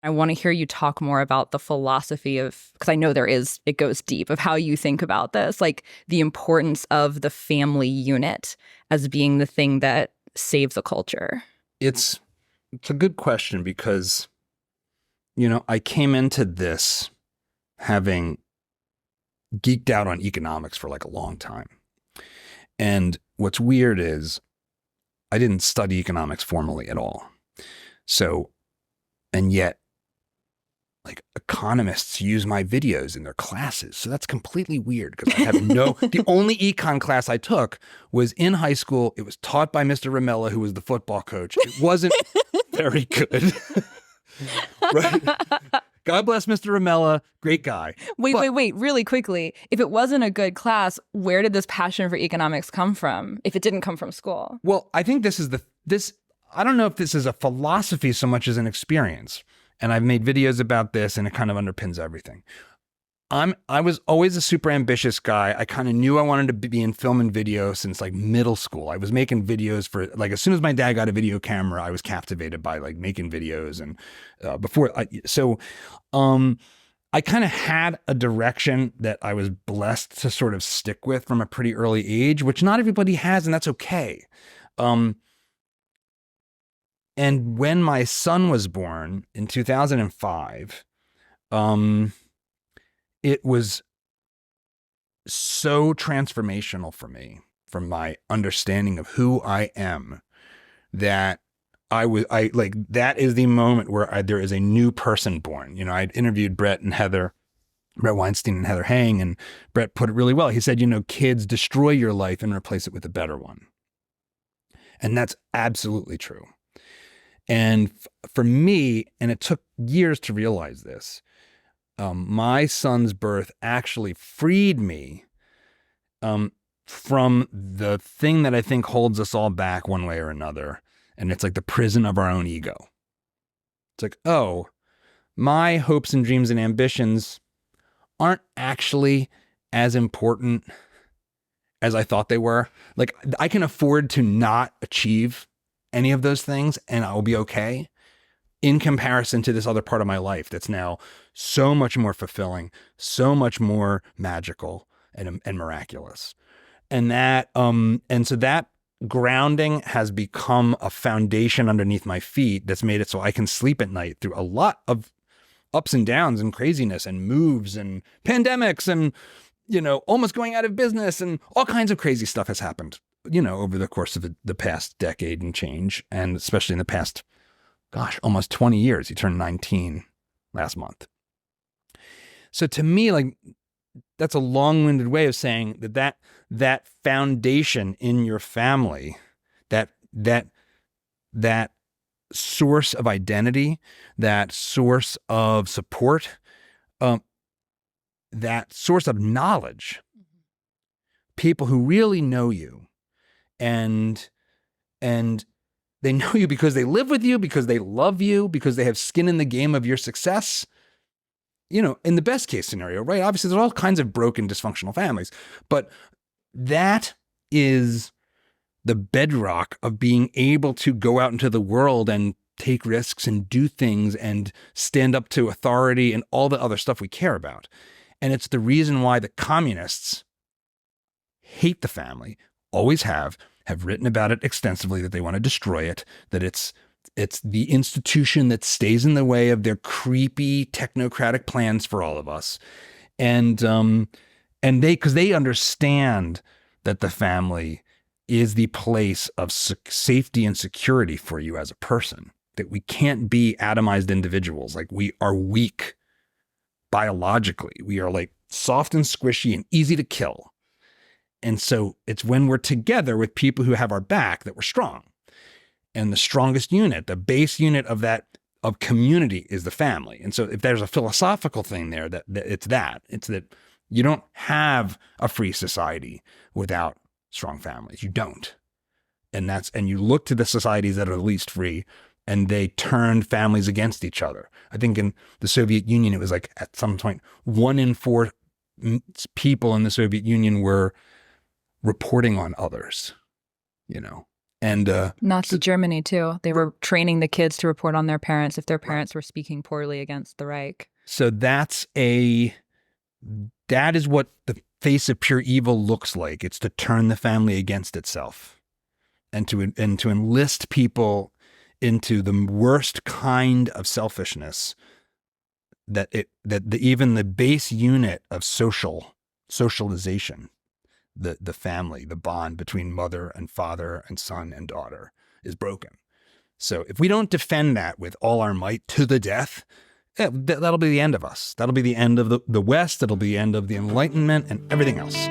I want to hear you talk more about the philosophy of, because I know it goes deep, of how you think about this, like the importance of the family unit as being the thing that saves a culture. It's a good question because, I came into this having geeked out on economics for like a long time. And what's weird is I didn't study economics formally at all. So, and yet, like, economists use my videos in their classes. So that's completely weird because I have the only econ class I took was in high school. It was taught by Mr. Ramella, who was the football coach. It wasn't very good. Right? God bless Mr. Ramella. Great guy. Wait, really quickly. If it wasn't a good class, where did this passion for economics come from if it didn't come from school? Well, I think I don't know if this is a philosophy so much as an experience. And I've made videos about this and it kind of underpins everything. I was always a super ambitious guy. I kind of knew I wanted to be in film and video since like middle school. I was making videos for like, as soon as my dad got a video camera, I was captivated by like making videos. And I kind of had a direction that I was blessed to sort of stick with from a pretty early age, which not everybody has, and that's okay. And when my son was born in 2005, it was so transformational for me, from my understanding of who I am, that that is the moment where there is a new person born. I'd interviewed Brett Weinstein and Heather Hang, and Brett put it really well. He said, kids destroy your life and replace it with a better one. And that's absolutely true. And for me, and it took years to realize this, my son's birth actually freed me from the thing that I think holds us all back one way or another. And it's like the prison of our own ego. It's like, oh, my hopes and dreams and ambitions aren't actually as important as I thought they were. Like, I can afford to not achieve any of those things and I'll be okay, in comparison to this other part of my life that's now so much more fulfilling, so much more magical and miraculous. And so that grounding has become a foundation underneath my feet that's made it so I can sleep at night through a lot of ups and downs and craziness and moves and pandemics and, almost going out of business, and all kinds of crazy stuff has happened, over the course of the past decade and change. And especially in the past, almost 20 years. He turned 19 last month. So to me, like, that's a long-winded way of saying that foundation in your family, that source of identity, that source of support, that source of knowledge, people who really know you, and they know you because they live with you, because they love you, because they have skin in the game of your success. In the best case scenario, right? Obviously, there's all kinds of broken, dysfunctional families, but that is the bedrock of being able to go out into the world and take risks and do things and stand up to authority and all the other stuff we care about. And it's the reason why the communists hate the family, always have written about it extensively, that they want to destroy it, that it's the institution that stays in the way of their creepy technocratic plans for all of us. And because they understand that the family is the place of safety and security for you as a person, that we can't be atomized individuals. Like, we are weak biologically. We are like soft and squishy and easy to kill. And so it's when we're together with people who have our back that we're strong. And the strongest unit, the base unit of community, is the family. And so if there's a philosophical thing there, it's that you don't have a free society without strong families. You don't. And you look to the societies that are least free, and they turned families against each other. I think in the Soviet Union, it was like at some point, 1 in 4 people in the Soviet Union were reporting on others, And Nazi Germany too. They were training the kids to report on their parents if their parents were speaking poorly against the Reich. So that is what the face of pure evil looks like. It's to turn the family against itself, and to enlist people into the worst kind of selfishness that even the base unit of socialization, the family, the bond between mother and father and son and daughter is broken. So if we don't defend that with all our might to the death, that'll be the end of us. That'll be the end of the West. That'll be the end of the Enlightenment and everything else.